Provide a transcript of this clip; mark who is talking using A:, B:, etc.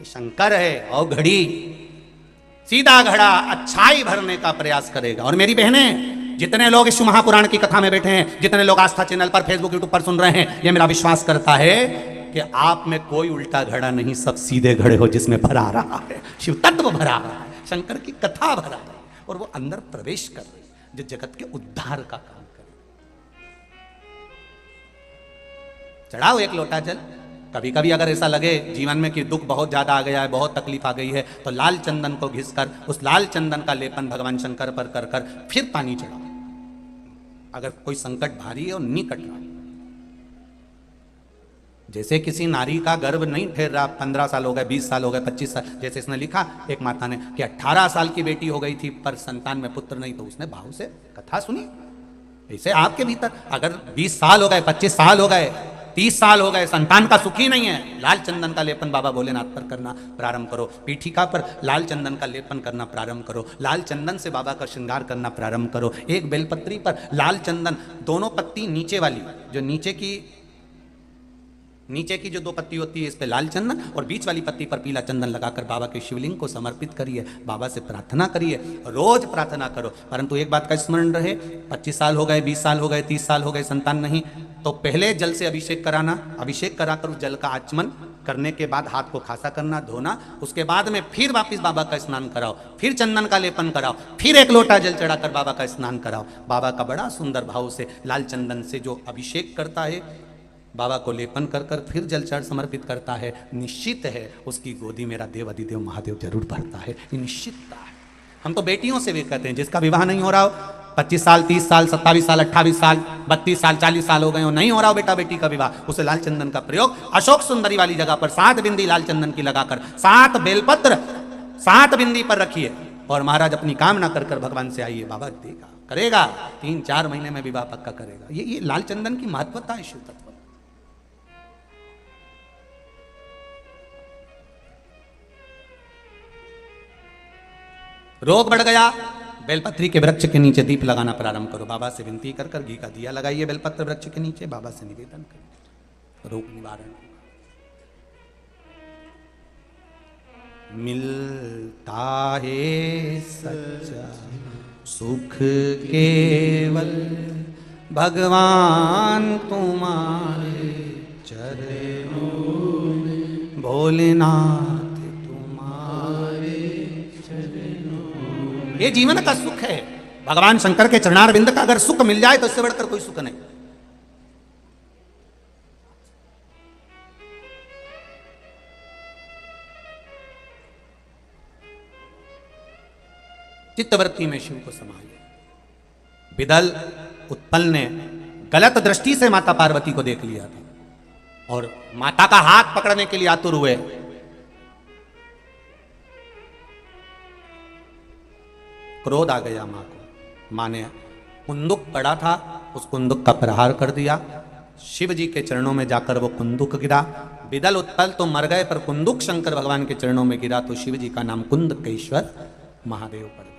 A: ये शंकर है और घड़ी सीधा घड़ा अच्छाई भरने का प्रयास करेगा। और मेरी बहनें, जितने लोग इस महापुराण की कथा में बैठे हैं, जितने लोग आस्था चैनल पर, फेसबुक, यूट्यूब पर सुन रहे हैं, ये मेरा विश्वास करता है कि आप में कोई उल्टा घड़ा नहीं, सब सीधे घड़े हो जिसमें भरा रहा है, शिव तत्व भरा रहा है, शंकर की कथा भरा है, और वो अंदर प्रवेश कर रही है जो जगत के उद्धार का काम करे। चढ़ाओ एक लोटा जल। कभी कभी अगर ऐसा लगे जीवन में कि दुख बहुत ज्यादा आ गया है, बहुत तकलीफ आ गई है, तो लाल चंदन को घिसकर उस लाल चंदन का लेपन भगवान शंकर पर कर कर फिर पानी चढ़ाओ। अगर कोई संकट भारी है और निकट रहा, जैसे किसी नारी का गर्भ नहीं ठहर रहा, 15 साल हो गए, 20 साल हो गए, 25 साल, जैसे इसने लिखा एक माता ने कि 18 साल की बेटी हो गई थी पर संतान में पुत्र नहीं, तो उसने भाव से कथा सुनी। ऐसे आपके भीतर अगर 20 साल हो गए, 25 साल हो गए, 30 साल हो गए, संतान का सुख ही नहीं है, लाल चंदन का लेपन बाबा भोलेनाथ पर करना प्रारंभ करो। पीठिका पर लाल चंदन का लेपन करना प्रारंभ करो। लाल चंदन से बाबा का श्रृंगार करना प्रारंभ करो। एक बेलपत्री पर लाल चंदन, दोनों पत्ती नीचे वाली, जो नीचे की जो 2 पत्ती होती है, इस पे लाल चंदन, और बीच वाली पत्ती पर पीला चंदन लगाकर बाबा के शिवलिंग को समर्पित करिए। बाबा से प्रार्थना करिए, रोज प्रार्थना करो। परंतु एक बात का स्मरण रहे, 25 साल हो गए, 20 साल हो गए, 30 साल हो गए, संतान नहीं, तो पहले जल से अभिषेक कराना, अभिषेक कराकर उस जल का आचमन करने के बाद हाथ को खासा करना, धोना, उसके बाद में फिर वापिस बाबा का स्नान कराओ, फिर चंदन का लेपन कराओ, फिर एक लोटा जल चढ़ाकर बाबा का स्नान कराओ। बाबा का बड़ा सुंदर भाव से लाल चंदन से जो अभिषेक करता है, बाबा को लेपन कर कर फिर जल चढ़ समर्पित करता है, निश्चित है उसकी गोदी मेरा देव अधिदेव महादेव जरूर भरता है। ये निश्चितता है। हम तो बेटियों से भी कहते हैं, जिसका विवाह नहीं हो रहा हो, 25 साल, 30 साल, 27 साल, 28 साल, 32 साल, 40 साल हो गए हो, नहीं हो रहा हो बेटा बेटी का विवाह, उसे लाल चंदन का प्रयोग अशोक सुंदरी वाली जगह पर 7 बिंदी लाल चंदन की लगाकर 7 बेलपत्र 7 बिंदी पर रखिए और महाराज अपनी कामना कर कर भगवान से आइए। बाबा देगा, करेगा, 3-4 महीने में विवाह पक्का करेगा। ये लाल चंदन की महत्वता है शिव तत्व। रोग बढ़ गया, बेलपत्री के वृक्ष के नीचे दीप लगाना प्रारंभ करो। बाबा से विनती कर कर घी का दिया लगाइए बेलपत्र वृक्ष के नीचे, बाबा से निवेदन करिए, रोग निवारण। मिलता है सच्चा सुख केवल भगवान तुम्हारे चरणों में, भोलेनाथ ये जीवन का सुख है। भगवान शंकर के चरणारविंद का अगर सुख मिल जाए तो इससे बढ़कर कोई सुख नहीं। चित्तवृत्ति में शिव को समाइए। विदल उत्पल ने गलत दृष्टि से माता पार्वती को देख लिया था और माता का हाथ पकड़ने के लिए आतुर हुए। क्रोध आ गया मां को। मां ने कुंदुक पड़ा था, उस कुंदुक का प्रहार कर दिया। शिव जी के चरणों में जाकर वो कुंदुक गिरा। विदल उत्पल तो मर गए, पर कुंदुक शंकर भगवान के चरणों में गिरा तो शिव जी का नाम कुंदकेश्वर महादेव पड़ा।